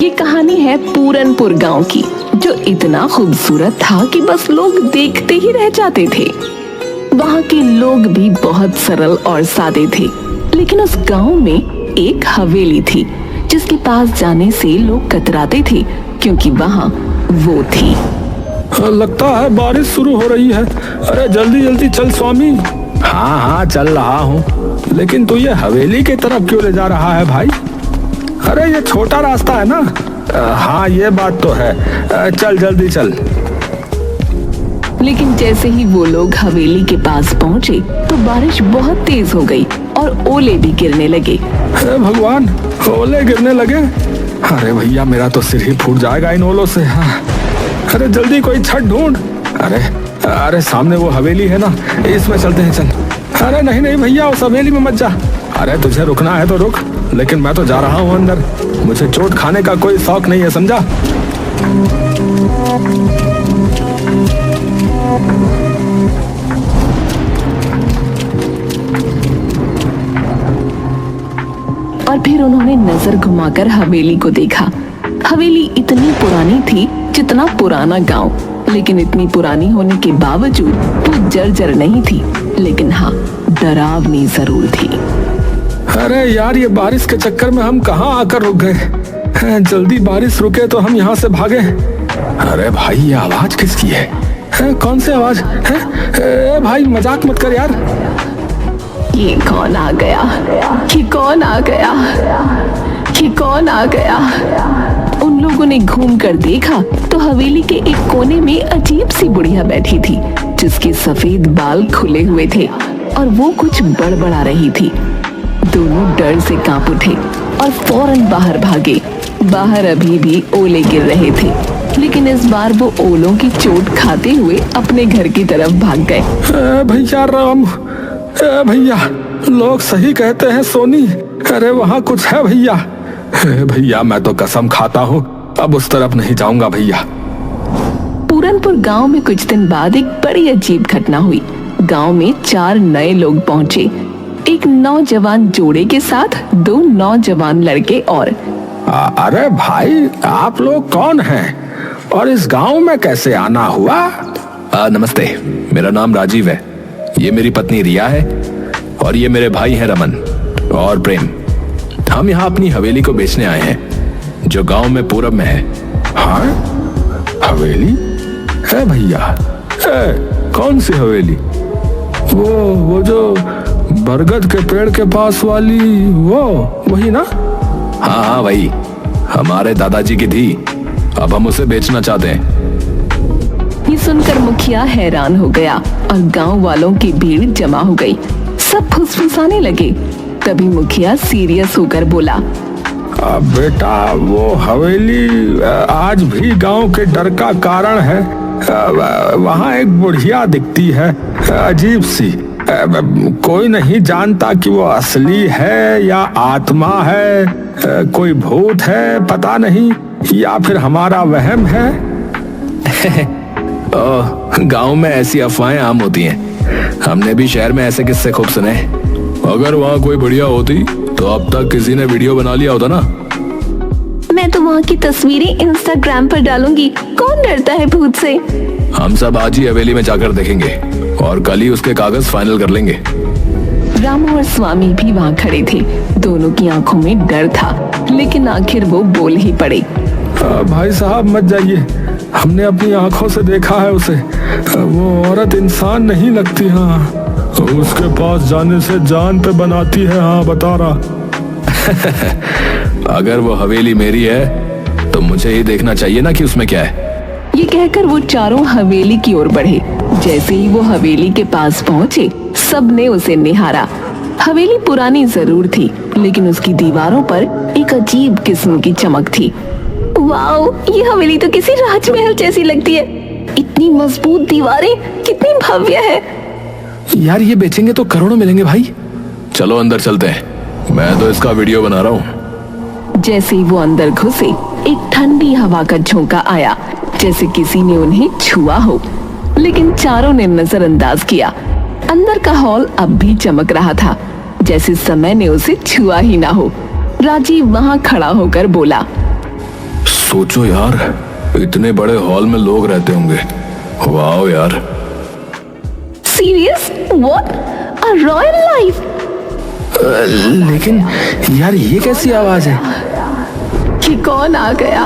ये कहानी है पूरनपुर गांव की, जो इतना खूबसूरत था कि बस लोग देखते ही रह जाते थे। वहाँ के लोग भी बहुत सरल और सादे थे, लेकिन उस गांव में एक हवेली थी जिसके पास जाने से लोग कतराते थे, क्योंकि वहाँ वो थी। लगता है बारिश शुरू हो रही है। अरे जल्दी जल्दी चल स्वामी। हाँ हाँ चल रहा हूँ, लेकिन तू ये हवेली की तरफ क्यों ले जा रहा है भाई? अरे ये छोटा रास्ता है ना। हाँ ये बात तो है। चल जल्दी चल। लेकिन जैसे ही वो लोग हवेली के पास पहुँचे तो बारिश बहुत तेज हो गई और ओले भी गिरने लगे। अरे भगवान, ओले गिरने लगे। अरे भैया मेरा तो सिर ही फूट जाएगा इन ओलों से। हाँ। अरे जल्दी कोई छत ढूंढ। अरे सामने वो हवेली है ना, इसमें चलते हैं चल। अरे नहीं नहीं भैया, उस हवेली में मत जा। अरे तुझे रुकना है तो रुक, लेकिन मैं तो जा रहा हूँ अंदर। मुझे चोट खाने का कोई शौक नहीं है, समझा? और फिर उन्होंने नजर घुमाकर हवेली को देखा। हवेली इतनी पुरानी थी जितना पुराना गांव, लेकिन इतनी पुरानी होने के बावजूद वो जर्जर नहीं थी, लेकिन हाँ डरावनी जरूर थी। अरे यार, ये बारिश के चक्कर में हम कहाँ आकर रुक गए। जल्दी बारिश रुके तो हम यहाँ से भागे। अरे भाई ये आवाज किसकी है? कौन सी आवाज है? भाई मजाक मत कर यार। ये कौन आ गया? ये कौन आ गया? ये कौन आ गया? उन लोगों ने घूम कर देखा तो हवेली के एक कोने में अजीब सी बुढ़िया बैठी थी, जिसके सफेद बाल खुले हुए थे और वो कुछ बड़बड़ा रही थी। दोनों डर से कांप उठे और फौरन बाहर भागे। बाहर अभी भी ओले गिर रहे थे, लेकिन इस बार वो ओलों की चोट खाते हुए अपने घर की तरफ भाग गए। भैया राम, भैया लोग सही कहते हैं सोनी। अरे वहाँ कुछ है भैया। भैया मैं तो कसम खाता हूँ अब उस तरफ नहीं जाऊंगा भैया। पूरनपुर गांव में कुछ दिन बाद एक बड़ी अजीब घटना हुई। गांव में 4 नए लोग पहुंचे, एक नौजवान जोड़े के साथ 2 नौजवान लड़के और। अरे भाई आप लोग कौन हैं और इस गांव में कैसे आना हुआ? नमस्ते, मेरा नाम राजीव है, ये मेरी पत्नी रिया है और ये मेरे भाई हैं रमन और प्रेम। हम यहाँ अपनी हवेली को बेचने आए हैं जो गांव में पूरब में है। हाँ हवेली है भैया? कौन सी हवेली? वो जो बरगद के पेड़ के पास वाली, वो वही ना? हाँ हाँ वही, हमारे दादाजी की थी, अब हम उसे बेचना चाहते हैं। ये सुनकर मुखिया हैरान हो गया और गांव वालों की भीड़ जमा हो गई। सब फुसफुसाने लगे। तभी मुखिया सीरियस होकर बोला, बेटा वो हवेली आज भी गांव के डर का कारण है। वहाँ एक बुढ़िया दिखती है, अजीब सी। कोई नहीं जानता कि वो असली है या आत्मा है, कोई भूत है पता नहीं, या फिर हमारा वहम है। गांव में ऐसी अफवाहें आम होती हैं, हमने भी शहर में ऐसे किस्से खूब सुने। अगर वहाँ कोई बढ़िया होती तो अब तक किसी ने वीडियो बना लिया होता ना। मैं तो वहाँ की तस्वीरें इंस्टाग्राम पर डालूंगी, कौन डरता है भूत से। हम सब आज ही हवेली में जाकर देखेंगे और कल ही उसके कागज फाइनल कर लेंगे। रामू और स्वामी भी वहाँ खड़े थे। दोनों की आंखों में डर था, लेकिन आखिर वो बोल ही पड़े। भाई साहब मत जाइए, हमने अपनी आंखों से देखा है उसे। वो औरत इंसान नहीं लगती। हाँ उसके पास जाने से जान पे बनाती है। हाँ बता रहा। अगर वो हवेली मेरी है तो मुझे ही देखना चाहिए ना कि उसमें क्या है। ये कहकर वो चारों हवेली की ओर बढ़े। जैसे ही वो हवेली के पास पहुँचे, सबने उसे निहारा। हवेली पुरानी जरूर थी, लेकिन उसकी दीवारों पर एक अजीब किस्म की चमक थी। वाओ, ये हवेली तो किसी राजमहल जैसी लगती है। इतनी मजबूत दीवारें, कितनी भव्य है। यार ये बेचेंगे तो करोड़ों मिलेंगे भाई। चलो अंदर चलते हैं, मैं तो इसका वीडियो बना रहा हूँ। जैसे ही वो अंदर घुसे, एक ठंडी हवा का झोंका आया, जैसे किसी ने उन्हें छुआ हो, लेकिन चारों ने नजरअंदाज किया। अंदर का हॉल अब भी चमक रहा था, जैसे समय ने उसे छुआ ही ना हो। राजीव वहाँ खड़ा होकर बोला, सोचो यार, इतने बड़े हॉल में लोग रहते होंगे। वाह यार। Serious? What? A royal life? लेकिन यार ये कैसी आवाज है? ये कौन आ गया?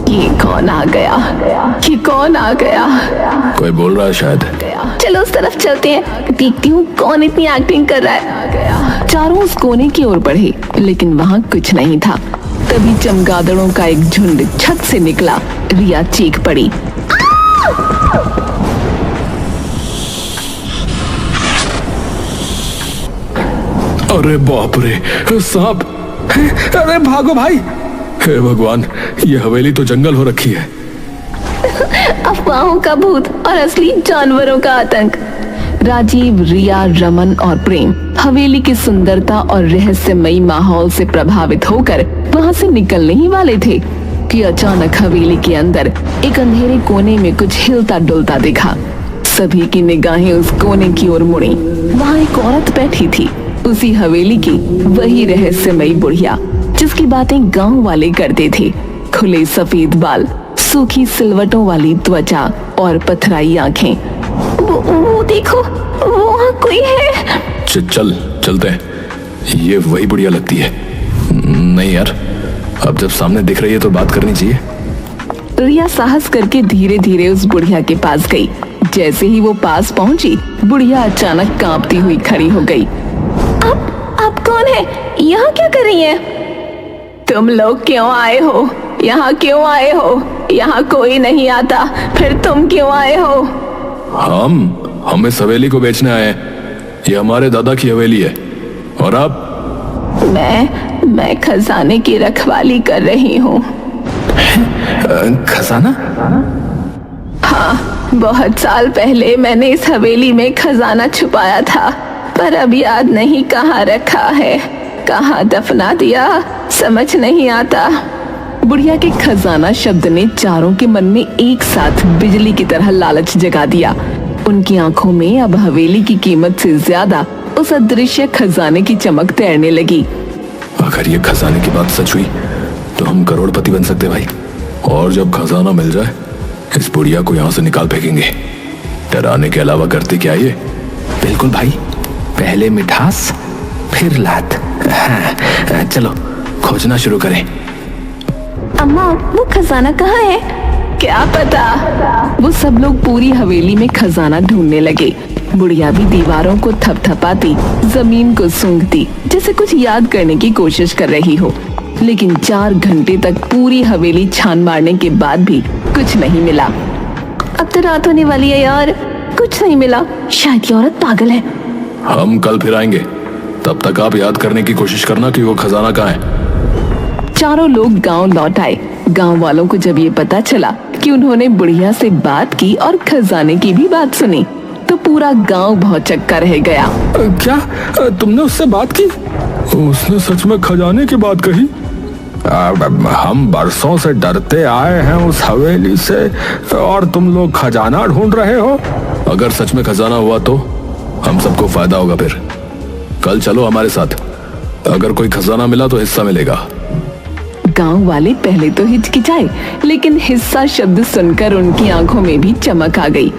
ये कौन आ गया? ये कौन आ गया? कोई बोल रहा है शायद। चलो उस तरफ चलते हैं, देखती हूँ कौन इतनी एक्टिंग कर रहा है। चारों उस कोने की ओर बढ़े, लेकिन वहाँ कुछ नहीं था। तभी चमगादड़ों का एक झुंड छत से निकला। रिया चीख पड़ी। अरे बाप रे, सांप! अरे भागो भाई! हे भगवान, ये हवेली तो जंगल हो रखी है। अफवाहों का भूत और असली जानवरों का आतंक। राजीव, रिया, रमन और प्रेम हवेली की सुंदरता और रहस्यमयी माहौल से प्रभावित होकर वहां से निकलने ही वाले थे कि अचानक हवेली के अंदर एक अंधेरे कोने में कुछ हिलता डुलता दिखा। सभी की निगाहें उस कोने की ओर मुड़ी। वहां एक औरत बैठी थी, उसी हवेली की वही रहस्यमयी बुढ़िया जिसकी बातें गांव वाले करते थे। खुले सफेद बाल, सूखी सिलवटों वाली त्वचा और पथराई आंखें। वो देखो, वहाँ कोई है। चलते हैं। ये वही बुढ़िया लगती है। नहीं यार, अब जब सामने दिख रही है तो बात करनी चाहिए। रिया साहस करके धीरे धीरे उस बुढ़िया के पास गई। जैसे ही वो पास पहुंची, बुढ़िया अचानक कांपती हुई खड़ी हो गई। आप कौन है? यहाँ क्या कर रही है? तुम लोग क्यों आए हो? यहाँ क्यों आए हो? यहाँ कोई नहीं आता, फिर तुम क्यों आए हो? हम इस हवेली को बेचने आए हैं। ये हमारे दादा की हवेली है। और आप? मैं खजाने की रखवाली कर रही हूँ। खजाना? हाँ, बहुत साल पहले मैंने इस हवेली में खजाना छुपाया था, पर अब याद नहीं कहाँ रखा है, कहाँ दफना दिया, समझ नहीं आता। बुढ़िया के खजाना शब्द ने चारों के मन में एक साथ बिजली की तरह लालच जगा दिया। उनकी आंखों में अब हवेली की कीमत से ज्यादा उस अदृश्य खजाने की चमक तैरने लगी। अगर ये खजाने की बात सच हुई तो हम करोड़पति बन सकते भाई। और जब खजाना मिल जाए, इस बुढ़िया को यहाँ से निकाल फेंकेंगे। डराने के अलावा करते क्या ये? बिल्कुल भाई, पहले मिठास फिर लात। हाँ, चलो खोजना शुरू करें। अम्मा, वो खजाना कहाँ है? क्या पता। वो सब लोग पूरी हवेली में खजाना ढूंढने लगे। बुढ़िया भी दीवारों को थपथपाती, जमीन को सूंघती, जैसे कुछ याद करने की कोशिश कर रही हो। लेकिन 4 घंटे तक पूरी हवेली छान मारने के बाद भी कुछ नहीं मिला। अब तो रात होने वाली है यार, कुछ नहीं मिला। शायद ये औरत पागल है। हम कल फिर आएंगे, तब तक आप याद करने की कोशिश करना कि वो खजाना कहाँ है। चारों लोग गांव लौट आए। गांव वालों को जब ये पता चला कि उन्होंने बुढ़िया से बात की और खजाने की भी बात सुनी, तो पूरा गांव भौचक्का रह गया। क्या तुमने उससे बात की? उसने सच में खजाने की बात कही? हम बरसों से डरते आए हैं उस हवेली से, और तुम लोग खजाना ढूंढ रहे हो? अगर सच में खजाना हुआ तो हम सबको फायदा होगा। फिर कल चलो हमारे साथ, अगर कोई खजाना मिला तो हिस्सा मिलेगा। गांव वाले पहले तो हिचकिचाए, लेकिन हिस्सा शब्द सुनकर उनकी आंखों में भी चमक आ गई।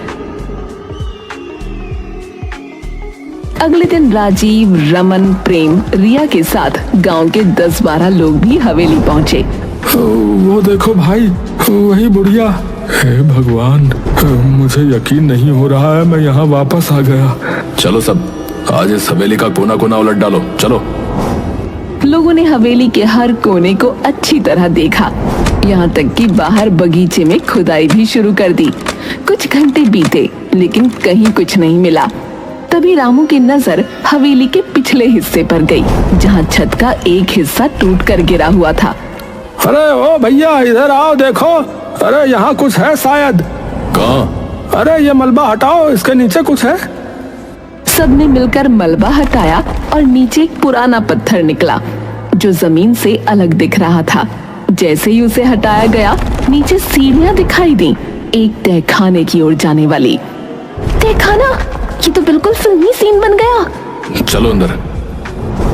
अगले दिन राजीव, रमन, प्रेम, रिया के साथ गांव के 10-12 लोग भी हवेली पहुंचे। वो देखो भाई, वही बुढ़िया। हे भगवान, मुझे यकीन नहीं हो रहा है, मैं यहाँ वापस आ गया। चलो सब, आज इस हवेली का कोना कोना उलट डालो। चलो। लोगों ने हवेली के हर कोने को अच्छी तरह देखा, यहाँ तक कि बाहर बगीचे में खुदाई भी शुरू कर दी। कुछ घंटे बीते, लेकिन कहीं कुछ नहीं मिला। तभी रामू की नजर हवेली के पिछले हिस्से पर गई, जहाँ छत का एक हिस्सा टूट कर गिरा हुआ था। अरे ओ भैया, इधर आओ, देखो। अरे यहाँ कुछ है शायद। कहाँ? अरे ये मलबा हटाओ, इसके नीचे कुछ है। सबने मिलकर मलबा हटाया और नीचे एक पुराना पत्थर निकला, जो जमीन से अलग दिख रहा था। जैसे ही उसे हटाया गया, नीचे सीढ़ियां दिखाई दी, एक तहखाने की ओर जाने वाली। तहखाना? ये तो बिल्कुल फिल्मी सीन बन गया। चलो अंदर।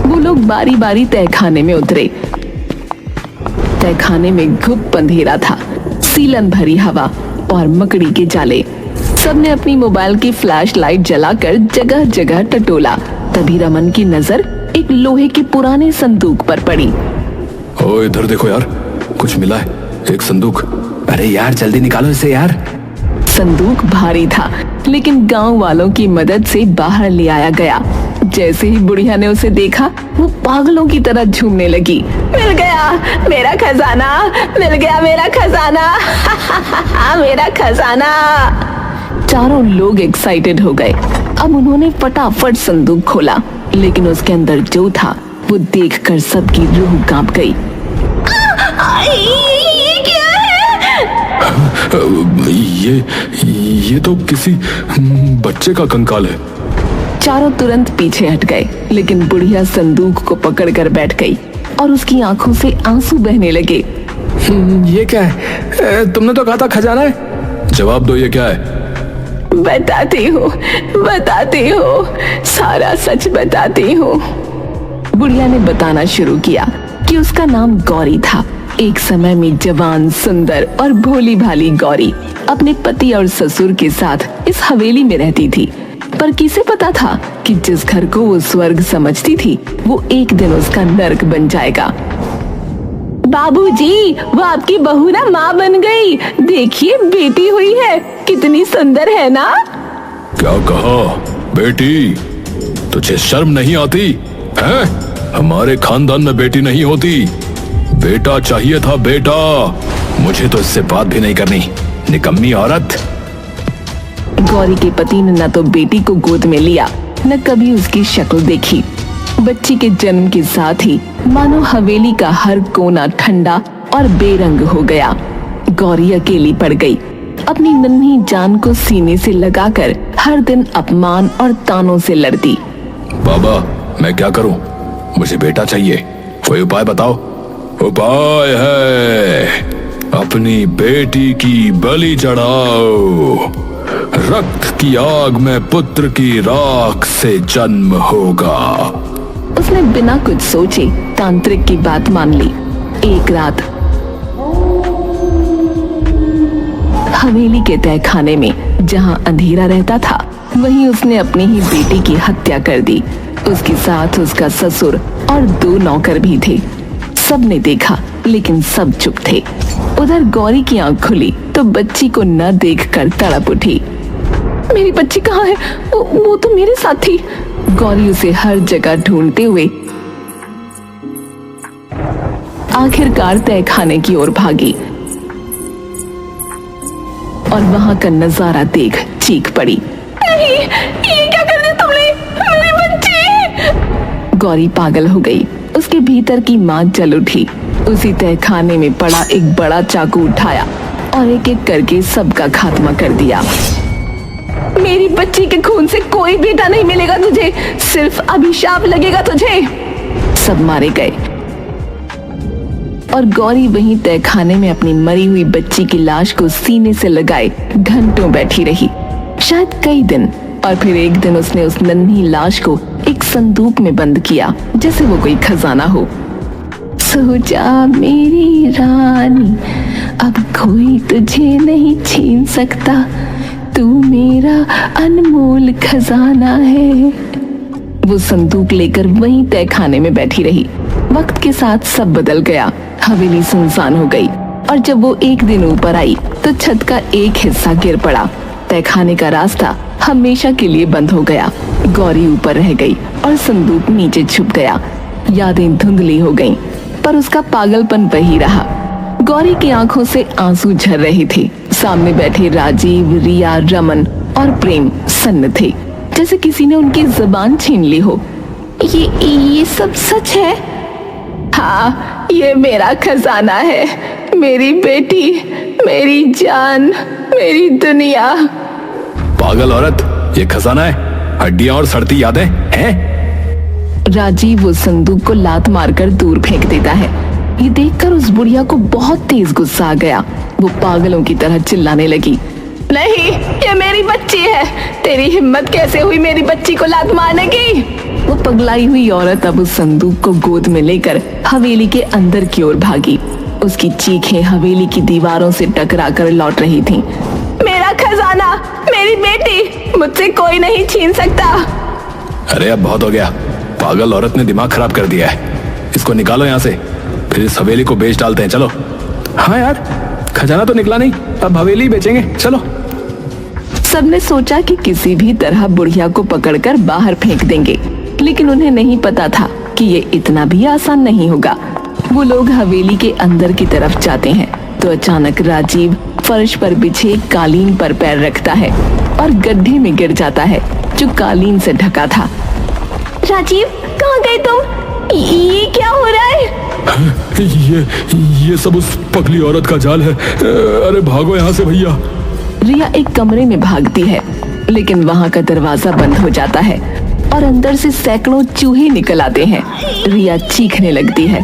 वो लोग बारी बारी तहखाने में उतरे। तहखाने में गुप्त अंधेरा था, सीलन भरी हवा और मकड़ी के जाले। सबने अपनी मोबाइल की फ्लैश लाइट जलाकर जगह जगह टटोला। तभी रमन की नजर एक लोहे के पुराने संदूक पर पड़ी। ओ इधर देखो यार, कुछ मिला है, एक संदूक। अरे यार जल्दी निकालो इसे यार। संदूक भारी था, लेकिन गांव वालों की मदद से बाहर ले आया गया। जैसे ही बुढ़िया ने उसे देखा, वो पागलों की तरह झूमने लगी। मिल गया मेरा खजाना, मिल गया मेरा खजाना, मेरा खजाना। चारों लोग एक्साइटेड हो गए। अब उन्होंने फटाफट संदूक खोला, लेकिन उसके अंदर जो था वो देखकर सबकी रूह कांप गई। ये क्या है? ये तो किसी बच्चे का कंकाल है। चारों तुरंत पीछे हट गए, लेकिन बुढ़िया संदूक को पकड़कर बैठ गई और उसकी आंखों से आंसू बहने लगे। ये क्या है? तुमने तो कहा था खजाना है। जवाब दो, ये क्या है? बताती हूँ, सारा सच बताती हूँ। बुढ़िया ने बताना शुरू किया कि उसका नाम गौरी था। एक समय में जवान, सुंदर और भोली भाली गौरी अपने पति और ससुर के साथ इस हवेली में रहती थी। पर किसे पता था कि जिस घर को वो स्वर्ग समझती थी, वो एक दिन उसका नर्क बन जाएगा। बाबूजी, वो आपकी बहू ना माँ बन गई। देखिए बेटी हुई है, कितनी सुंदर है ना। क्या कहा बेटी? तुझे शर्म नहीं आती है? हमारे खानदान में बेटी नहीं होती, बेटा चाहिए था, बेटा। मुझे तो इससे बात भी नहीं करनी, निकम्मी औरत। गौरी के पति ने न तो बेटी को गोद में लिया, न कभी उसकी शक्ल देखी। बच्ची के जन्म के साथ ही मानो हवेली का हर कोना ठंडा और बेरंग हो गया। गौरी अकेली पड़ गई, अपनी नन्ही जान को सीने से लगाकर हर दिन अपमान और तानों से लड़ती। बाबा, मैं क्या करूं? मुझे बेटा चाहिए, कोई उपाय बताओ। उपाय है, अपनी बेटी की बलि चढ़ाओ। रक्त की आग में पुत्र की राख से जन्म होगा। उसने बिना कुछ सोचे तांत्रिक की बात मान ली। एक रात हवेली के तहखाने में जहां अंधेरा रहता था, वहीं उसने अपनी ही बेटी की हत्या कर दी। उसके साथ उसका ससुर और 2 नौकर भी थे। सबने देखा, लेकिन सब चुप थे। उधर गौरी की आंख खुली तो बच्ची को न देखकर तड़प उठी। मेरी बच्ची कहाँ है? वो तो मेरे साथ थी। गौरी उसे हर जगह ढूंढते हुए आखिरकार तहखाने की ओर भागी और वहां का नजारा देख चीख पड़ी। नहीं, ये क्या कर दिया तुमने? मेरी बच्ची! गौरी पागल हो गई। उसके भीतर की मां जल उठी। उसी तहखाने में पड़ा एक बड़ा चाकू उठाया और एक एक करके सबका खात्मा कर दिया। मेरी बच्ची के खून से कोई बेटा नहीं मिलेगा तुझे, सिर्फ अभिशाप लगेगा तुझे। सब मारे गए और गौरी वहीं तहखाने में अपनी मरी हुई बच्ची की लाश को सीने से लगाए घंटों बैठी रही, शायद कई दिन। और फिर एक दिन उसने उस नन्ही लाश को एक संदूक में बंद किया, जैसे वो कोई खजाना हो। सो जा मेरी रानी, अब कोई तुझे नहीं छीन सकता, तू मेरा अनमोल खजाना है। वो संदूक लेकर वहीं तहखाने में बैठी रही। वक्त के साथ सब बदल गया। हवेली सुनसान हो गई और जब वो एक दिन ऊपर आई तो छत का एक हिस्सा गिर पड़ा। तहखाने का रास्ता हमेशा के लिए बंद हो गया। गौरी ऊपर रह गई और संदूक नीचे छुप गया। यादें धुंधली हो गईं, पर उसका पागलपन वही रहा। गौरी की आंखों से आंसू झर रहे थे। सामने बैठे राजीव, रिया, रमन और प्रेम सन्न थे, जैसे किसी ने उनकी जुबान छीन ली हो। ये सब सच है? हाँ, ये मेरा खजाना है, मेरी बेटी, मेरी जान, मेरी दुनिया। पागल औरत, ये खजाना है? हड्डियां और सड़ती यादें हैं? राजीव वो संदूक को लात मारकर दूर फेंक देता है। ये देखकर उस बुढ़िया को बहुत तेज गुस्सा आ गया। वो पागलों की तरह चिल्लाने लगी, नहीं, ये मेरी बच्ची है। तेरी हिम्मत कैसे हुई मेरी बच्ची को लात मारने की? वो पगलाई हुई औरत अब उस संदूक को गोद में लेकर हवेली के अंदर की ओर भागी। उसकी चीखें हवेली की दीवारों से टकरा कर लौट रही थीं। मेरा खजाना, मेरी बेटी, मुझसे कोई नहीं छीन सकता। अरे अब बहुत हो गया, पागल औरत ने दिमाग खराब कर दिया है। इसको निकालो यहाँ से, फिर इस हवेली को बेच डालते हैं। चलो। हाँ यार, खजाना तो निकला नहीं, अब हवेली बेचेंगे, चलो। सबने सोचा कि किसी भी तरह बुढ़िया को पकड़कर बाहर फेंक देंगे, लेकिन उन्हें नहीं पता था कि ये इतना भी आसान नहीं होगा। वो लोग हवेली के अंदर की तरफ जाते हैं तो अचानक राजीव फर्श पर बिछे कालीन पर पैर रखता है और गड्ढे में गिर जाता है जो कालीन से ढका था। राजीव, कहाँ गए तुम? ये क्या हो रहा है? ये सब उस पगली औरत का जाल है। अरे भागो यहाँ से भैया। रिया एक कमरे में भागती है, लेकिन वहाँ का दरवाजा बंद हो जाता है और अंदर से सैकड़ों चूहे निकल आते हैं। रिया चीखने लगती है।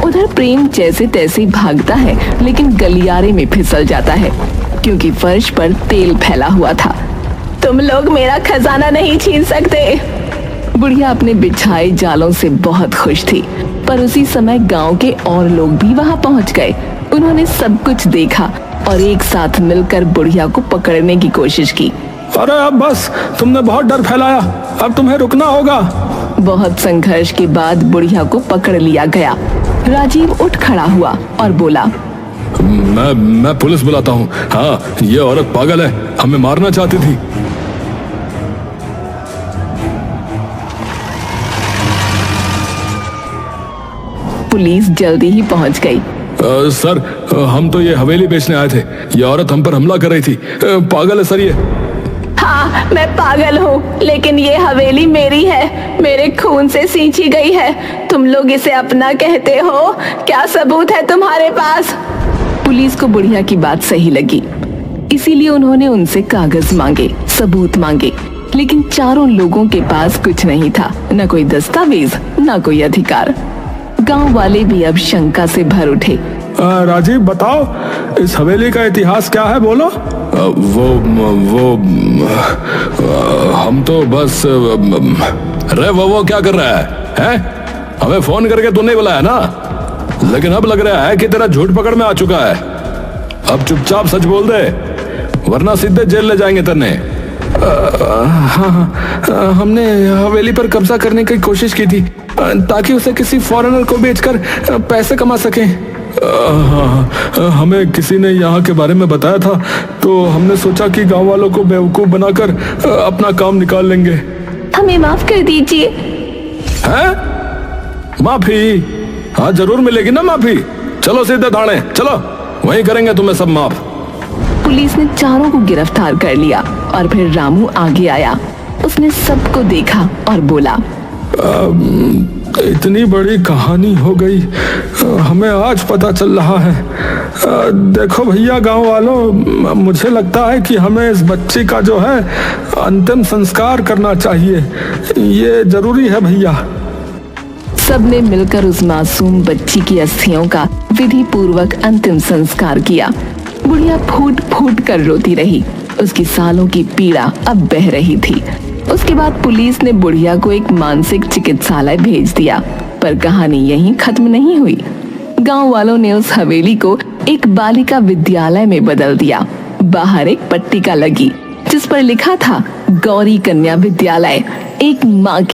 उधर प्रेम जैसे तैसे भागता है, लेकिन गलियारे में फिसल जाता है क्योंकि फर्श पर तेल फैला हुआ था। तुम लोग मेरा खजाना नहीं छीन सकते। बुढ़िया अपने बिछाए जालों से बहुत खुश थी, पर उसी समय गांव के और लोग भी वहां पहुंच गए। उन्होंने सब कुछ देखा और एक साथ मिलकर बुढ़िया को पकड़ने की कोशिश की। अरे अब बस, तुमने बहुत डर फैलाया, अब तुम्हें रुकना होगा। बहुत संघर्ष के बाद बुढ़िया को पकड़ लिया गया। राजीव उठ खड़ा हुआ और बोला, मैं पुलिस बुलाता हूँ। हाँ, ये औरत पागल है, हमें मारना चाहती थी। पुलिस जल्दी ही पहुंच गई। सर, हम तो ये हवेली बेचने आए थे। ये औरत हम पर हमला कर रही थी। पागल है सर ये। हाँ, मैं पागल हूँ, लेकिन ये हवेली मेरी है, मेरे खून से सींची गई है। तुम लोग इसे अपना कहते हो, क्या सबूत है तुम्हारे पास? पुलिस को बुढ़िया की बात सही लगी, इसीलिए उन्होंने उनसे कागज मांगे, सबूत मांगे, लेकिन चारों लोगों के पास कुछ नहीं था, न कोई दस्तावेज, न कोई अधिकार। गांव वाले भी अब शंका से भर उठे। राजीव बताओ, इस हवेली का इतिहास क्या है, बोलो। वो हम तो बस। अरे वो क्या कर रहा है? हमें फोन करके तू नहीं बुलाया ना, लेकिन अब लग रहा है कि तेरा झूठ पकड़ में आ चुका है। अब चुपचाप सच बोल दे, वरना सीधे जेल ले जाएंगे तेने। हाँ, हमने हवेली पर कब्जा करने की कोशिश की थी ताकि उसे किसी फॉरेनर को बेचकर पैसे कमा सकें। हमें किसी ने यहाँ के बारे में बताया था, तो हमने सोचा कि गांव वालों को बेवकूफ बनाकर अपना काम निकाल लेंगे। हमें माफ कर दीजिए। हैं? माफी? हाँ, जरूर मिलेगी ना माफी। चलो सीधे थाने चलो, वहीं करेंगे तुम्हें सब माफ। पुलिस ने चारों को गिरफ्तार कर लिया और फिर रामू आगे आया। उसने सबको देखा और बोला, इतनी बड़ी कहानी हो गई, हमें आज पता चल रहा है। देखो भैया, गांव वालों, मुझे लगता है कि हमें इस बच्ची का जो है अंतिम संस्कार करना चाहिए। ये जरूरी है भैया। सबने मिलकर उस मासूम बच्ची की अस्थियों का विधि पूर्वक अंतिम संस्कार किया। बुढ़िया फूट फूट कर रोती रही। उसकी सालों की पीड़ा अब बह रही थी। उसके बाद पुलिस ने बुढ़िया को एक मानसिक चिकित्सालय भेज दिया, पर कहानी यहीं खत्म नहीं हुई। गांव वालों ने उस हवेली को एक बालिका विद्यालय में बदल दिया। बाहर एक पट्टिका लगी जिस पर लिखा था, गौरी कन्या विद्यालय, एक माँ